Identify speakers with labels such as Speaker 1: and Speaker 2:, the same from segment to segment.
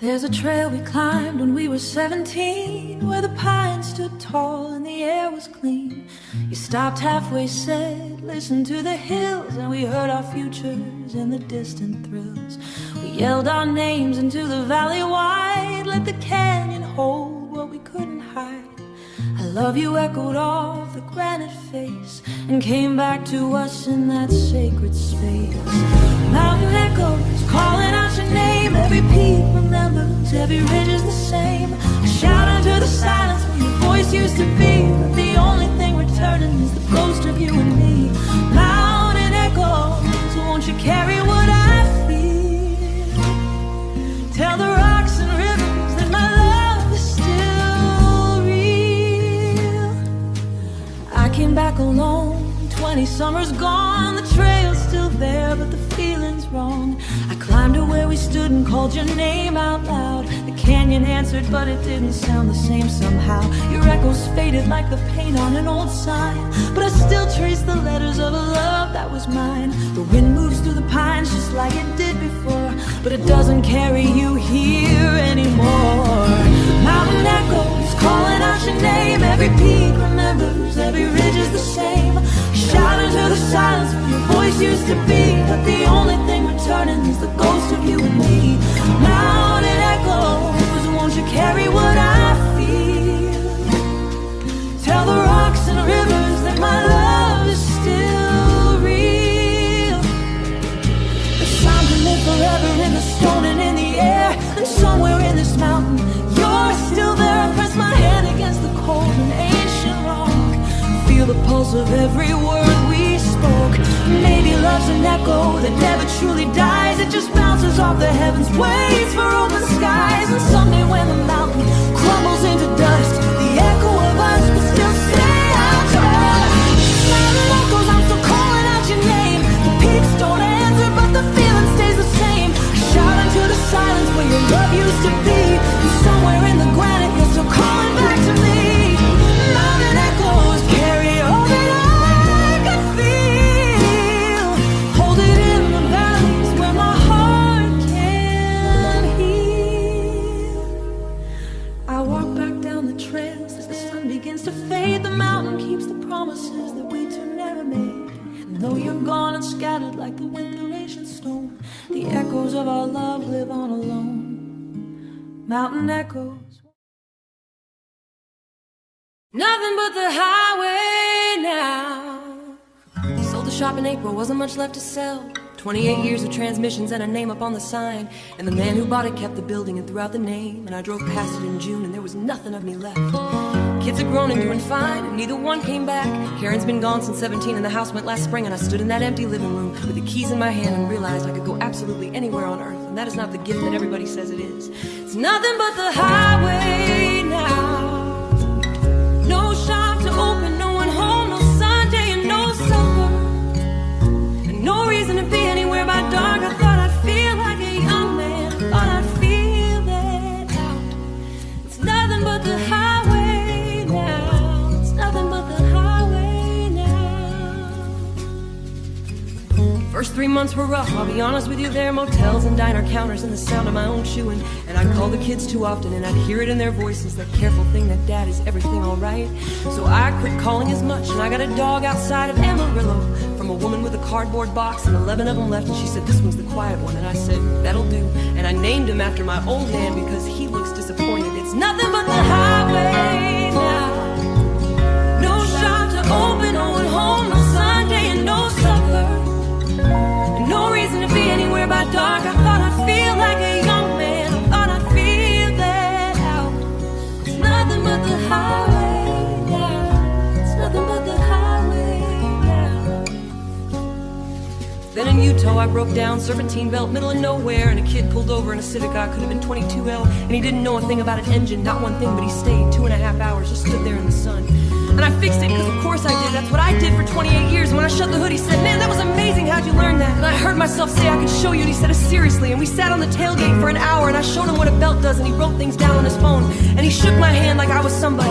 Speaker 1: There's a trail we climbed when we were 17, where the pines stood tall and the air was clean. You stopped halfway, said, listen to the hills, and we heard our futures in the distant thrills. We yelled our names into the valley wide, let the canyon hold what we couldn't hide. I love you echoed off the granite face and came back to us in that sacred space. Mountain echoes calling out your name, every peak remembers, every ridge is the same. I shout into the silence where your voice used to be, but the only thing returning is the ghost of you and me. Mountain echoes, won't you carry what I feel? Tell the rocks and rivers that my love is still real. I came back alone, 20 summers gone, the trail's still there, but the feeling's wrong. I climbed to where we stood and called your name out loud. The canyon answered, but it didn't sound the same somehow. Your echoes faded like the paint on an old sign, but I still trace the letters of a love that was mine. The wind moves through the pines just like it did before, but it doesn't carry you here anymore. Mountain echoes calling out your name, every peak remembers, every ridge is the same. Shout into the silence where your voice used to be, but the only thing returning is the ghost of you and me. Mountain echoes, won't you carry what I feel? Tell the rocks and rivers that my love is still real. It's time to live forever in the stone and in the air, and somewhere in this mountain you're still there. I press my hand against the cold and ancient rock, feel the pulse of every word we spoke. Maybe love's an echo that never truly dies, it just bounces off the heavens, waits for open skies. And someday when the mountain crumbles into dust, the echo of us will still stay out there. Mountain echoes, I'm still calling out your name. The peaks don't answer, but the feeling stays the same. I shout into the silence where your love used to be, and somewhere in the granite you're still calling back to me. Mountain echoes carry all that I can feel, hold it in the valleys where my heart can heal. I walk back down the trails as the sun begins to fade. The mountain keeps the promises that we two never made, and though you're gone and scattered like the winter ancient stone, the echoes of our love live on alone. Mountain echoes, nothing but the highway now. Sold the shop in April, wasn't much left to sell. 28 years of transmissions and a name up on the sign, and the man who bought it kept the building and threw out the name. And I drove past it in June and there was nothing of me left. Kids are grown and doing fine, and neither one came back. Karen's been gone since 17 and the house went last spring, and I stood in that empty living room with the keys in my hand and realized I could go absolutely anywhere on earth, and that is not the gift that everybody says it is. It's nothing but the highway now. No shop to open, no one home, no Sunday and no supper, and no reason to be anywhere by dark. I thought I'd feel like a young man, I thought I'd feel that out. It's nothing but the highway now. It's nothing but the highway now. First 3 months were rough, I'll be honest with you. There motels and diner counters and the sound of my own chewing, and I'd call the kids too often and I'd hear it in their voices, that careful thing that dad, is everything all right? So I quit calling as much, and I got a dog outside of Amarillo from a woman with a cardboard box, and 11 of them left, and she said this one's the quiet one, and I said that'll do, and I named him after my old man because he looks disappointed. It's nothing but the highway now. No shop to open, no one home, no Sunday and no supper, no reason to be anywhere by dark. I thought I'd feel like a young man, I thought I'd feel that out. It's nothing but the highway now. It's nothing but the highway now. Then in Utah I broke down, serpentine belt, middle of nowhere, and a kid pulled over in a Civic. I could have been 22L, and he didn't know a thing about an engine, not one thing, but he stayed 2.5 hours, just stood there in the sun. And I fixed it, because of course I did. That's what I did for 28 years. And when I shut the hood, he said, man, that was amazing, how'd you learn that? And I heard myself say I could show you, and he said it seriously. And we sat on the tailgate for an hour, and I showed him what a belt does, and he wrote things down on his phone. And he shook my hand like I was somebody.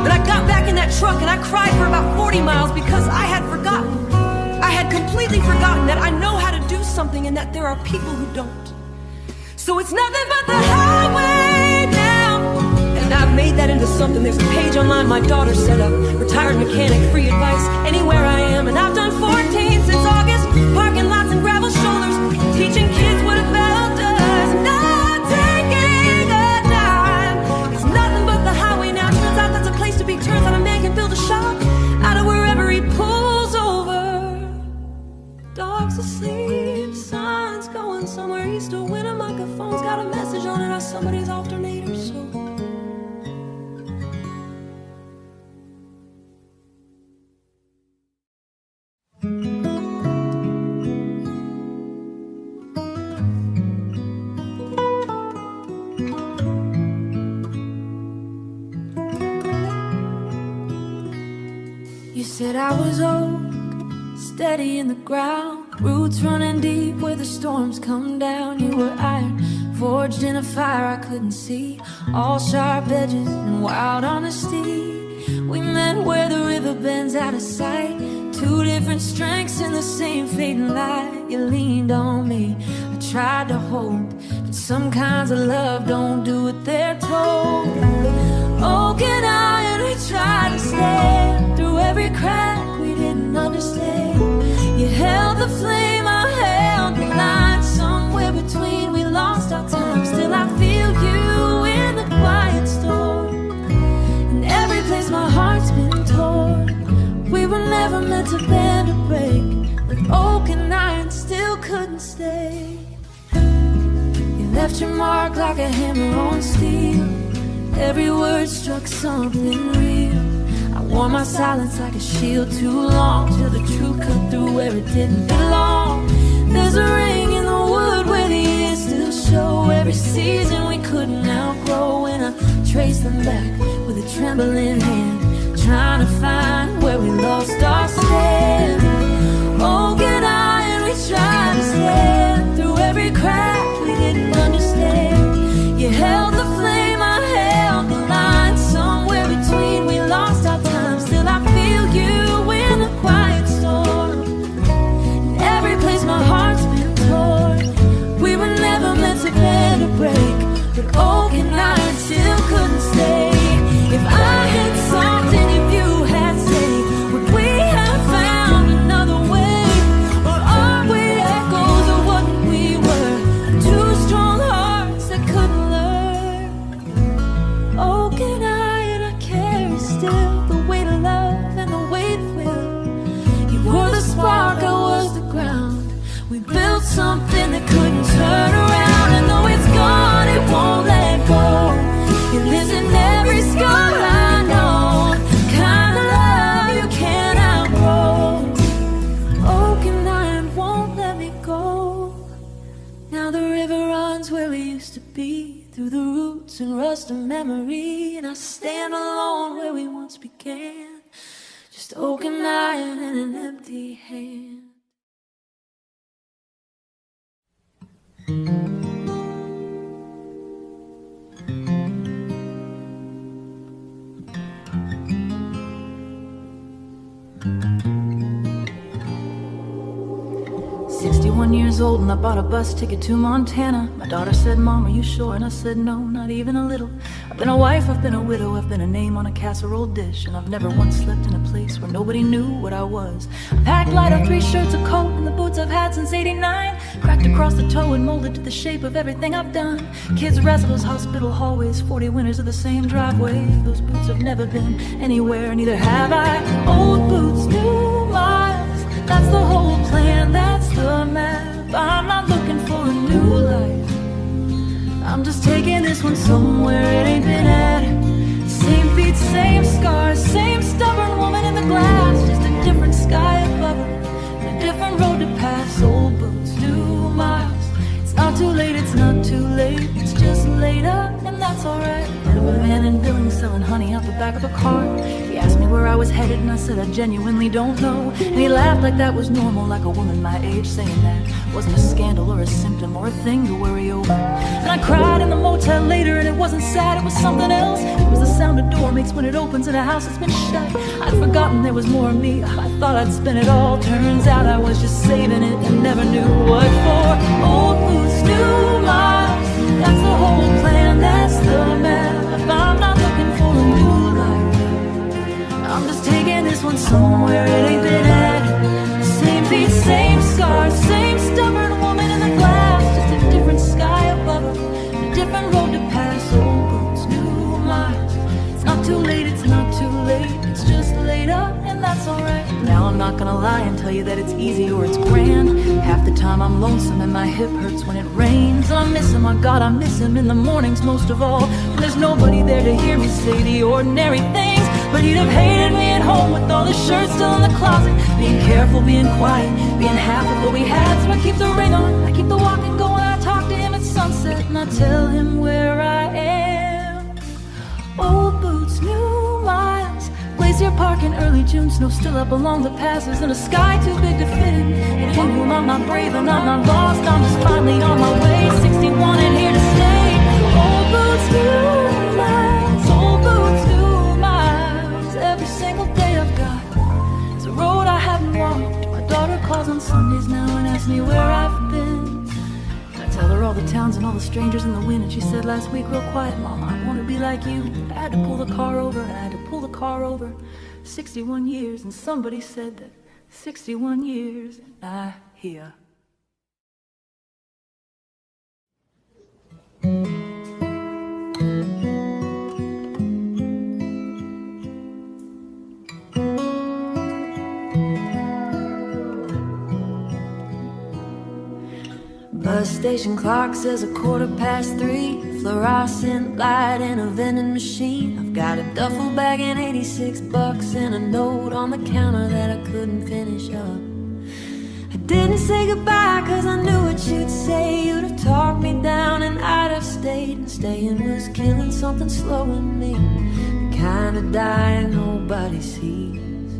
Speaker 1: And I got back in that truck, and I cried for about 40 miles, because I had forgotten. I had completely forgotten that I know how to do something, and that there are people who don't. So it's nothing but the high. something. There's a page online my daughter set up. Retired mechanic, free advice anywhere I am. And I've done 14 since August. Parking lots and gravel shoulders, teaching kids what a bell does. Not taking a dime. It's nothing but the highway now. Turns out that's a place to be. Turns out a man can build a shop out of wherever he pulls over. Dogs asleep, sun's going somewhere east or winter. Microphone's got a message on it or somebody's alternator. So you said I was old, steady in the ground, roots running deep where the storms come down. You were iron, forged in a fire I couldn't see, all sharp edges and wild honesty. We met where the river bends out of sight, two different strengths in the same fading light. You leaned on me, I tried to hold, but some kinds of love don't do what they're told. Oak and iron, we tried to stand through every crack we didn't understand. You held the flame, I held the line. Somewhere between we lost our time. Still I feel you in the quiet storm. In every place my heart's been torn. We were never meant to bend or break, but oak and iron still couldn't stay. You left your mark like a hammer on steel. Every word struck something real. I wore my silence like a shield too long, till the truth cut through where it didn't belong. There's a ring in the wood where the years still show every season we couldn't outgrow. And I trace them back with a trembling hand, trying to find where we lost our stand. Oak and iron, we tried to stand through every crack we didn't understand. You held the flame, I held the line. Somewhere between we lost our time. Still I feel you in the quiet storm. In every place my heart's been torn. We were never meant to bend or break, but oak and iron still couldn't stay. If I had something, if you had stayed, would we have found another way? Or are we echoes of what we were? Two strong hearts that couldn't learn. Oak and iron I carry still, the weight of love and the weight of will. You were the spark, I was the ground. We built something that couldn't turn around. And though it's gone, it won't let go. It lives in every scar I know. Kind of love you can't outgrow. Oak and iron won't let me go. Now the river runs where we used to be, through the roots and rust of memory. And I stand alone where we once began, just oak and iron and an empty hand. 61 years old and I bought a bus ticket to Montana. My daughter said, "Mom, are you sure?" And I said, "No, not even a little." I've been a wife, I've been a widow, I've been a name on a casserole dish, and I've never once slept in a place where nobody knew what I was. I packed light on 3 shirts, a coat, and the boots I've had since '89. Cracked across the toe and molded to the shape of everything I've done. Kids' wrestles, hospital hallways, 40 winters of the same driveway. Those boots have never been anywhere, neither have I. Old boots, new miles, that's the whole plan, that's the map. I'm not looking for a new life, I'm just taking this one somewhere it ain't been at. Same feet, same scars, same stubborn woman in the glass, just a different sky above her, and a different road to pass. Old boots, new miles, it's not too late, it's not too late, it's just later, and that's alright. Heard of a man in Billings selling honey out the back of a car. He asked me where I was headed and I said I genuinely don't know. And he laughed like that was normal, like a woman my age saying that wasn't a scandal or a symptom or a thing to worry over. And I cried in the motel later, and it wasn't sad, it was something else. It was the sound a door makes when it opens in a house that's been shut. I'd forgotten there was more of me, I thought I'd spend it all. Turns out I was just saving it and never knew what for. Old boots, new miles, that's the whole plan, that's the map. I'm not looking for a new I'm not gonna lie and tell you that it's easy or it's grand. Half the time I'm lonesome and my hip hurts when it rains. And I miss him, my God, I miss him in the mornings most of all, when there's nobody there to hear me say the ordinary things. But he'd have hated me at home with all the shirts still in the closet, being careful, being quiet, being half of what we had. So I keep the ring on, I keep the walking going. I talk to him at sunset and I tell him where I am. Old boots, new miles, Glacier Park in early June, snow still up along the passes, and a sky too big to fit in. And he knew I'm not brave and I'm not lost, I'm just finally on my way. 61 and here to stay. Old boots, new miles, old boots, new miles. Every single day I've got is a road I haven't walked. My daughter calls on Sundays now and asks me where I've been. Tell her all the towns and all the strangers in the wind, and she said last week real quiet, Mama, I want to be like you. I had to pull the car over, and I had to pull the car over. 61 years, and somebody said that 61 years, and I hear. Bus station clock says 3:15. Fluorescent light in a vending machine. I've got a duffel bag and $86 and a note on the counter that I couldn't finish up. I didn't say goodbye cause I knew what you'd say. You'd have talked me down and I'd have stayed, and staying was killing something slow in me, the kind of dying nobody sees.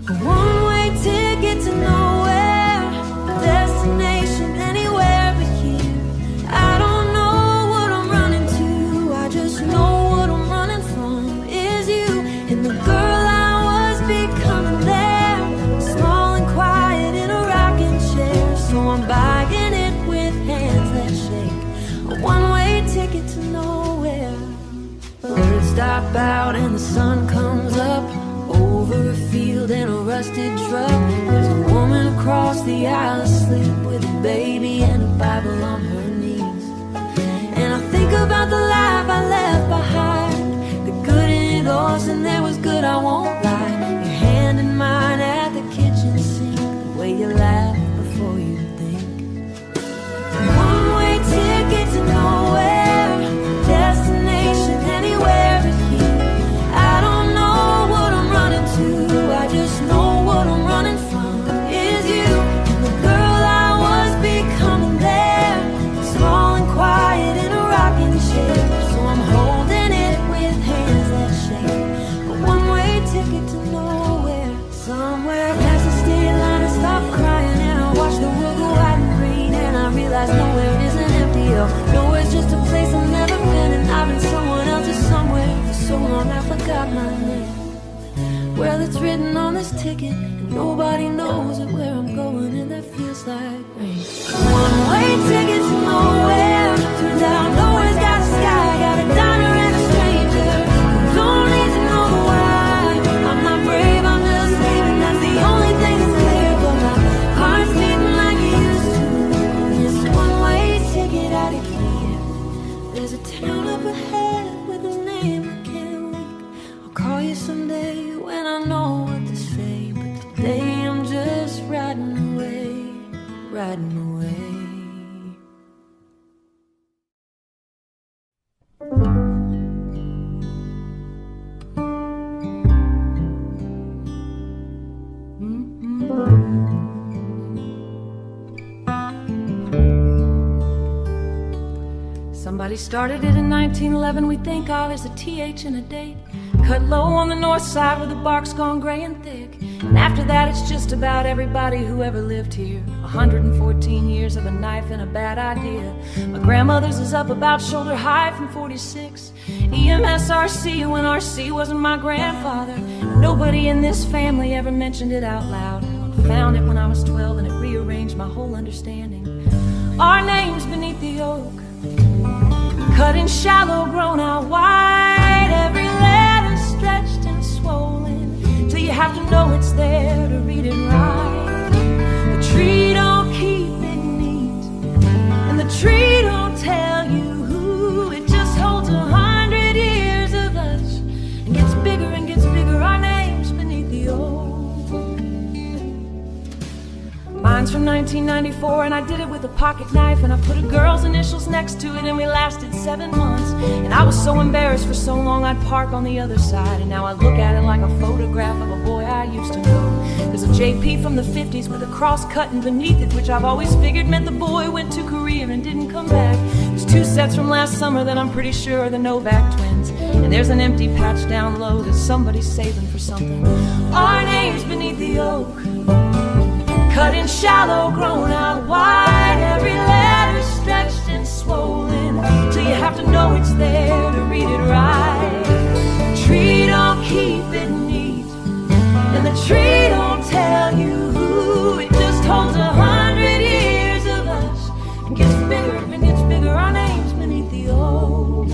Speaker 1: A one-way ticket to nowhere, a destination anywhere but here. I don't know what I'm running to, I just know what I'm running from is you and the girl I was becoming there. Small and quiet in a rocking chair, so I'm buying it with hands that shake. A one-way ticket to nowhere. Birds stop out and the sun comes up over a field and a rusted truck. There's a woman across the aisle asleep with a baby and a Bible on her knees. And I think about the life I left behind, the good in it all, and there was good, I won't lie. Your hand in mine at the kitchen sink, the way you laugh before you think. One-way ticket to nowhere, destination anywhere but here. I don't know what I'm running to, I just know what I'm running from is you and the girl I was becoming there. Small and quiet in a rocking chair, so I'm holding it with hands that shake. A one-way ticket to nowhere. Somewhere past the state line I stop crying and I watch the world go white and green, and I realize nowhere isn't empty. Oh, nowhere's just a place I've never been, and I've been someone else's somewhere for so long I forgot my name. Well, it's written on this ticket and nobody knows it, where I'm going, and that feels like rain. One-way ticket to nowhere. Turns out nowhere's got a sky, got a diner and a stranger who don't need to know why. I'm not brave, I'm just leaving, that's the only thing that's clear. But my heart's beating like it used to. This one-way ticket out of here. There's a town up ahead with a name I can't wake. I'll call you someday when I know what to say, but today I'm just riding away, riding away. Somebody started it in 1911, we think of as a TH and a date. Cut low on the north side where the bark's gone gray and thick. And after that it's just about everybody who ever lived here. 114 years of a knife and a bad idea. My grandmother's is up about shoulder high from 46. EMSRC when RC wasn't my grandfather. Nobody in this family ever mentioned it out loud. I found it when I was 12 and it rearranged my whole understanding. Our names beneath the oak, cut in shallow, grown out wide. Every letter stretched and swollen, till you have to know it's there to read it right. The tree don't keep it neat, and the tree don't tell you who. It just holds 100 years of us, and gets bigger, our names beneath the old. 1994, and I did it with a pocket knife, and I put a girl's initials next to it, and we lasted 7 months. And I was so embarrassed for so long I'd park on the other side, and now I look at it like a photograph of a boy I used to know. There's a JP from the 50s with a cross cutting beneath it, which I've always figured meant the boy went to Korea and didn't come back. There's 2 sets from last summer that I'm pretty sure are the Novak twins, and there's an empty patch down low that somebody's saving for something. Our names beneath the oak, cut in shallow, grown out wide, every letter stretched and swollen, till you have to know it's there to read it right. The tree don't keep it neat, and the tree don't tell you who. It just holds 100 years of us, and gets bigger and gets bigger. Our names beneath the oak.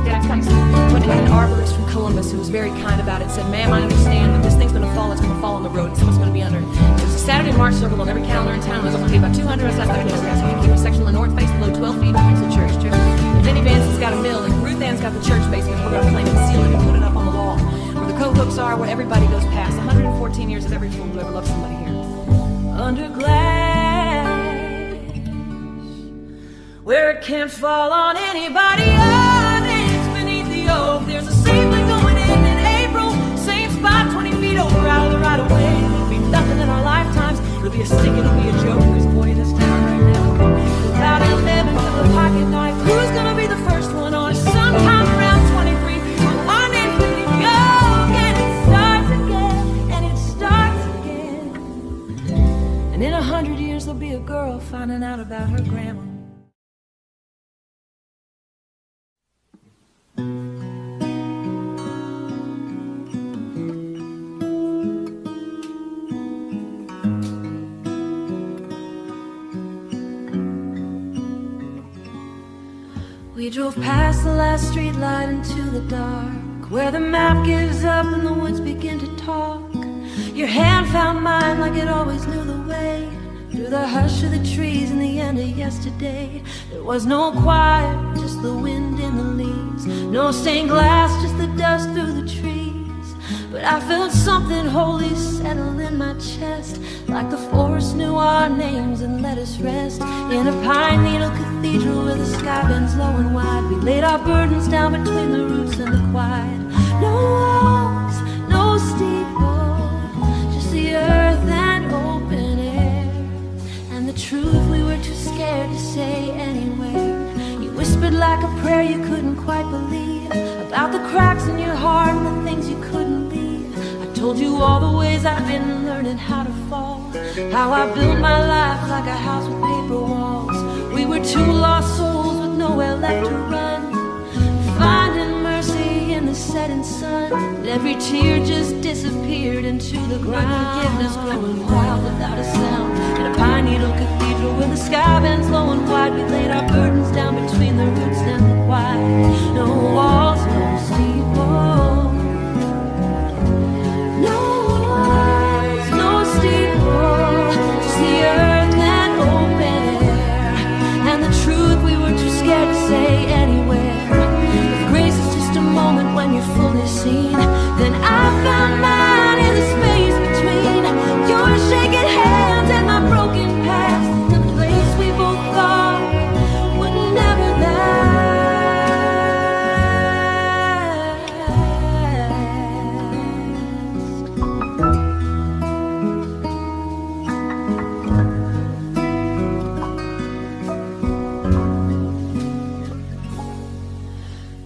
Speaker 1: Dad comes when an arborist from Columbus who was very kind about it said, "Ma'am, I understand, but this thing's gonna fall. It's gonna fall on the road, and someone's gonna be under it." It was a Saturday March circle on every calendar in town. There's going to be about 200 of us out there. So you keep a section on the north face below 12 feet into the church. Vinny Vanson's got a mill, and Ruth Ann's got the church basement. We're going to claim and seal it and put it up on the wall where the co-hooks are, where everybody goes past. 114 years of every fool who ever loved somebody here. Under glass, where it can't fall on anybody. It's beneath the oak. There's a saintly going in April. Same spot, 20 feet over out of the right of way. It'll be nothing in our lifetimes. It'll be a stick, it'll be a joke. There's a boy in this town right now. About 11 with a pocket knife. Who's gonna be the first one on? Sometime around 23. Our name's beneath the oak, and it starts again, and it starts again. And in 100 years there'll be a girl finding out about her grandma. We drove past the last street light into the dark, where the map gives up and the woods begin to talk. Your hand found mine like it always knew the way, through the hush of the trees in the end of yesterday. There was no quiet, just the wind in the leaves, no stained glass, just the dust through the trees. But I felt something holy settle in my chest, like the forest knew our names and let us rest. In a pine needle cathedral where the sky bends low and wide, we laid our burdens down between the roots and the quiet. No walls, no steeple, just the earth and open air, and the truth we were too scared to say anywhere. You whispered like a prayer you couldn't quite believe, about the cracks in your heart and the things you couldn't leave. I told you all the ways I've been learning how to fall, how I built my life like a house with paper walls. We were 2 lost souls with nowhere left to run, finding mercy in the setting sun. And every tear just disappeared into the ground. Forgiveness growing wild without a sound. In a pine needle cathedral where the sky bends low and wide, we laid our burdens down between the roots and the quiet. No walls, no steeple, no walls, no steeple, just the earth and open air, and the truth we were too scared to say anywhere. If grace is just a moment when you're fully seen, then I found mine in the space between your shaking hands and my broken past, the place we both thought would never last.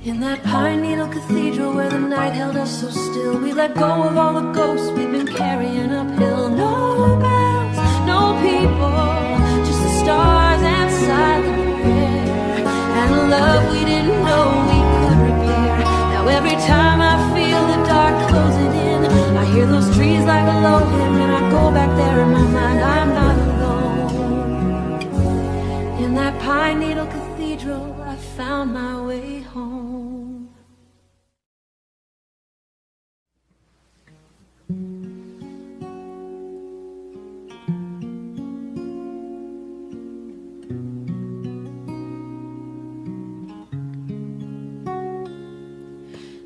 Speaker 1: In that pine needle cathedral where the night held us so still, we let go of all the ghosts we've been carrying uphill. No bells, no people, just the stars and silent prayer, and a love we didn't know we could repair. Now every time I feel the dark closing in, I hear those trees like a low hymn, and I go back there in my mind. I'm not alone. In that pine needle cathedral, I found my way home.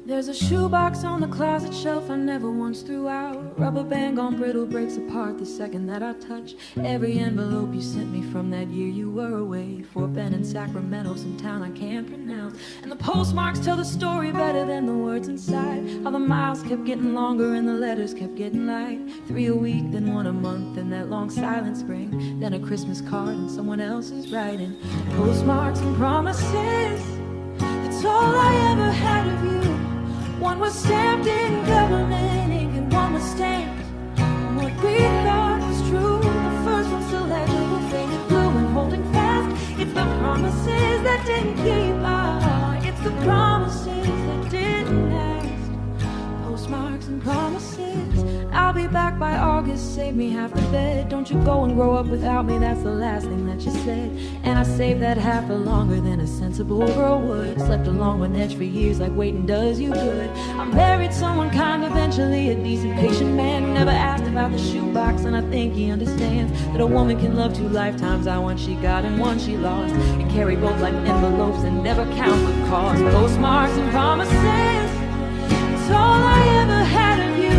Speaker 1: There's a shoebox on the closet shelf I never once threw out. Rubber band gone brittle, breaks apart the second that I touch every envelope you sent me from that year you were away. Fort Bend in Sacramento, some town I can't pronounce. And the postmarks tell the story better than the words inside. How the miles kept getting longer and the letters kept getting light. 3 a week, then 1 a month, then that long silent spring. Then a Christmas card and someone else's writing. Postmarks and promises, that's all I ever had of you. One was stamped in government ink and one was stamped on what we thought was true. The first one's still legible, faded blue and holding fast. It's the promises that didn't keep our heart. It's the promises that didn't last. Postmarks and promises. I'll be back by August, save me half the bed. Don't you go and grow up without me, that's the last thing that you said. And I saved that half for longer than a sensible girl would. Slept along with Edge for years like waiting does you good. I married someone kind eventually, a decent patient man who never asked about the shoebox. And I think he understands that a woman can love 2 lifetimes. I one she got and one she lost, and carry both like envelopes and never count the cost. Postmarks and promises, it's all I ever had of you.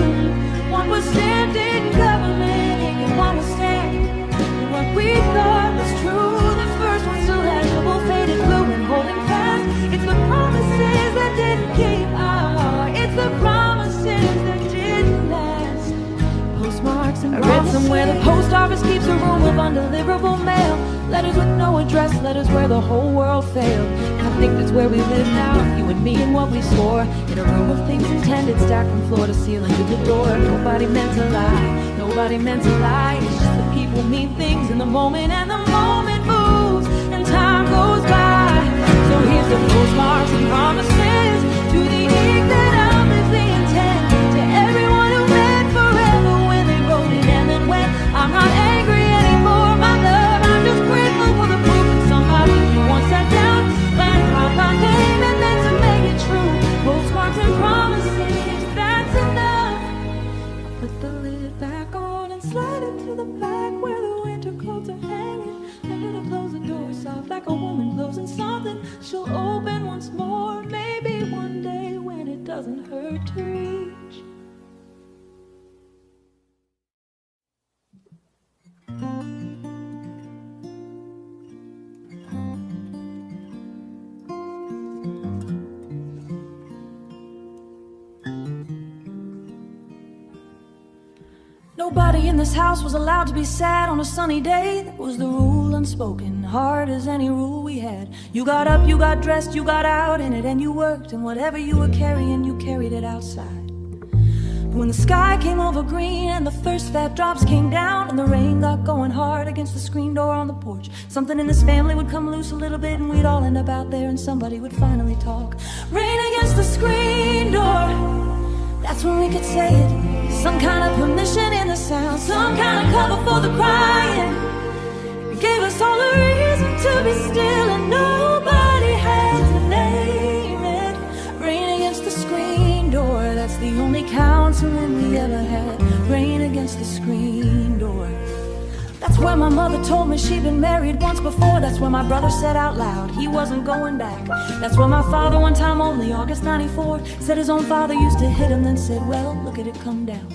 Speaker 1: One was stamped in government ink and one was stamped in what we thought was true. The first one's still legible, faded blue and holding fast. It's the promises that didn't keep our heart. It's the promises that didn't last. Postmarks and promises. I read somewhere the post office keeps a room of undeliverable mail. Letters with no address, letters where the whole world failed. And I think that's where we live now, you and me and what we swore. In a room of things intended, stacked from floor to ceiling to the door. Nobody meant to lie, nobody meant to lie. It's just that people mean things in the moment, and the moment moves and time goes by. So here's the postmarks and promises, to the ink that outlives the intent, to everyone who meant forever when they wrote it. And then when I'm not angry anymore, my love, I'm just grateful for the proof that somebody once sat down, planned out my name, and then to make it true. Postmarks and promises, that's enough. I put the lid back on and slide it to the back where the winter clothes are hanging. Later to close the door soft like a woman closing something she'll open once more, maybe one day when it doesn't hurt to reach. Nobody in this house was allowed to be sad on a sunny day. That was the rule unspoken, hard as any rule we had. You got up, you got dressed, you got out in it, and you worked. And whatever you were carrying, you carried it outside. But when the sky came over green and the first fat drops came down, and the rain got going hard against the screen door on the porch, something in this family would come loose a little bit, and we'd all end up out there, and somebody would finally talk. Rain against the screen door, that's when we could say it. Some kind of permission in the sound, some kind of cover for the crying. It gave us all a reason to be still, and nobody had to name it. Rain against the screen door, that's the only counseling we ever had. Rain against the screen door. That's where my mother told me she'd been married once before. That's where my brother said out loud he wasn't going back. That's where my father one time only, August 94, said his own father used to hit him, then said, well, look at it come down.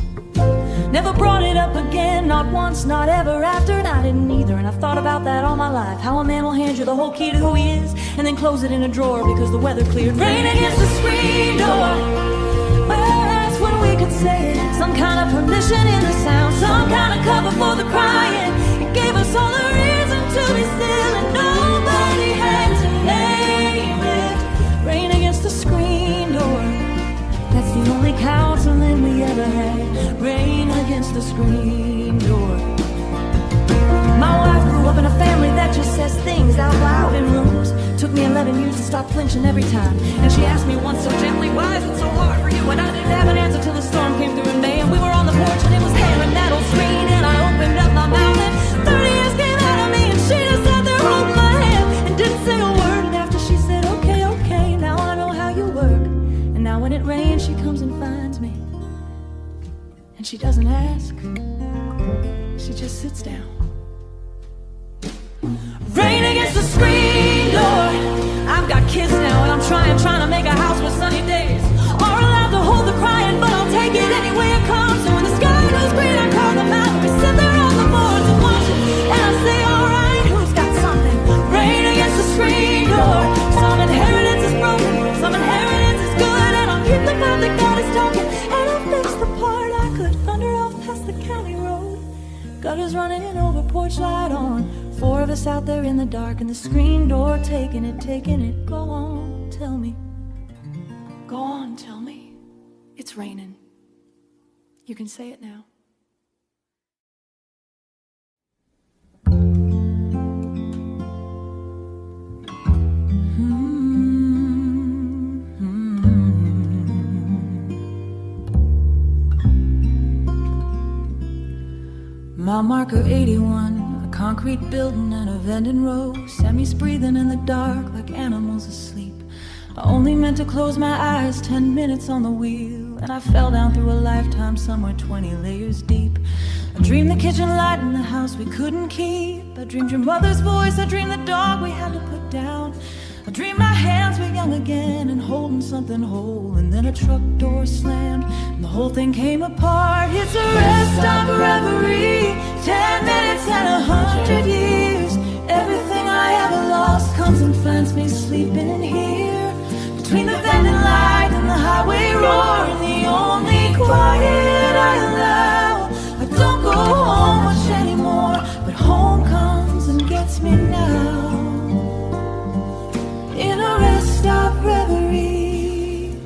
Speaker 1: Never brought it up again, not once, not ever after, and I didn't either. And I've thought about that all my life, how a man will hand you the whole key to who he is and then close it in a drawer because the weather cleared. Rain against the screen door, well, that's when we could say it. Some kind of permission in the sound, some kind of cover for the crying. It gave us all a reason to be still, and nobody had to name it. Rain against the screen door, that's the only counseling we ever had. Rain against the screen door. My wife grew up in a family that just says things out loud in rooms. Took me 11 years to stop flinching every time. And she asked me once so gently, why is it so hard for you? And I didn't have an answer till the storm came through in May, and we were on the porch and it was hammering that old screen. And I opened up my mouth and 30 years came out of me, and she just sat there holding my hand and didn't say a word. And after she said, okay, okay, now I know how you work. And now when it rains she comes and finds me, and she doesn't ask, she just sits down. Rain against the screen door. I've got kids now and I'm trying to make a house with sunny days. Our flashlight on. Four of us out there in the dark, and the screen door taking it, taking it. Go on, tell me. Go on, tell me. It's raining. You can say it now. Mile marker 81, a concrete building and a vending row. Semis breathing in the dark like animals asleep. I only meant to close my eyes, 10 minutes on the wheel, and I fell down through a lifetime somewhere 20 layers deep. I dreamed the kitchen light in the house we couldn't keep. I dreamed your mother's voice, I dreamed the dog we had to put down. I dreamed my hands were young again and holding something whole, and then a truck door slammed and the whole thing came apart. It's a rest stop reverie, 10 minutes and 100 years. Everything I ever lost comes and finds me sleeping here, between the vending light and the highway roar, and the only quiet I allow. I don't go home much anymore, but home comes and gets me now. In a rest stop reverie,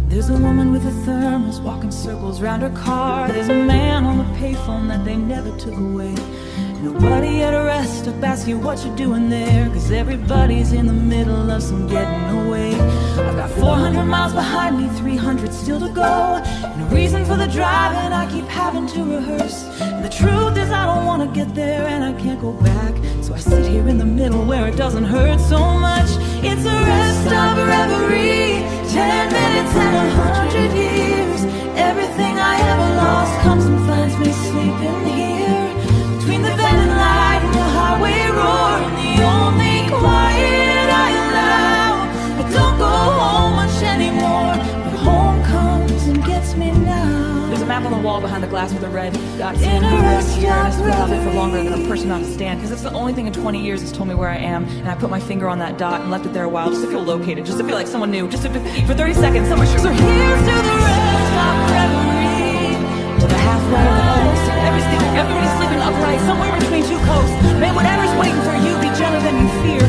Speaker 1: there's a woman with a thermos walking circles round her car. There's a man on the payphone that they never took away. Nobody at a rest stop asks you what you're doing there, 'cause everybody's in the middle of some getting away. I've got 400 miles behind me, 300 still to go. No reason for the drive and I keep having to rehearse. And the truth is I don't want to get there and I can't go back. So I sit here in the middle where it doesn't hurt so much. It's a rest stop reverie, 10 minutes and 100 years. Everything I ever lost comes and finds me sleeping here, between the vending light and the highway roar, and the only quiet I allow. I don't go home much anymore, but home comes and gets me now.
Speaker 2: There's a map on the wall behind the glass with a red dot in it here, and I stood out there for longer than a person ought to stand, because it's the only thing in 20 years that's told me where I am, and I put my finger on that dot and left it there a while just to feel located, just to feel like someone knew, just to, for 30 seconds, someone should.
Speaker 1: So here's to the rest stop reverie,
Speaker 2: to the halfway or the almost, everybody's sleeping upright, somewhere between two coasts. May whatever's waiting for you be gentler than you fear.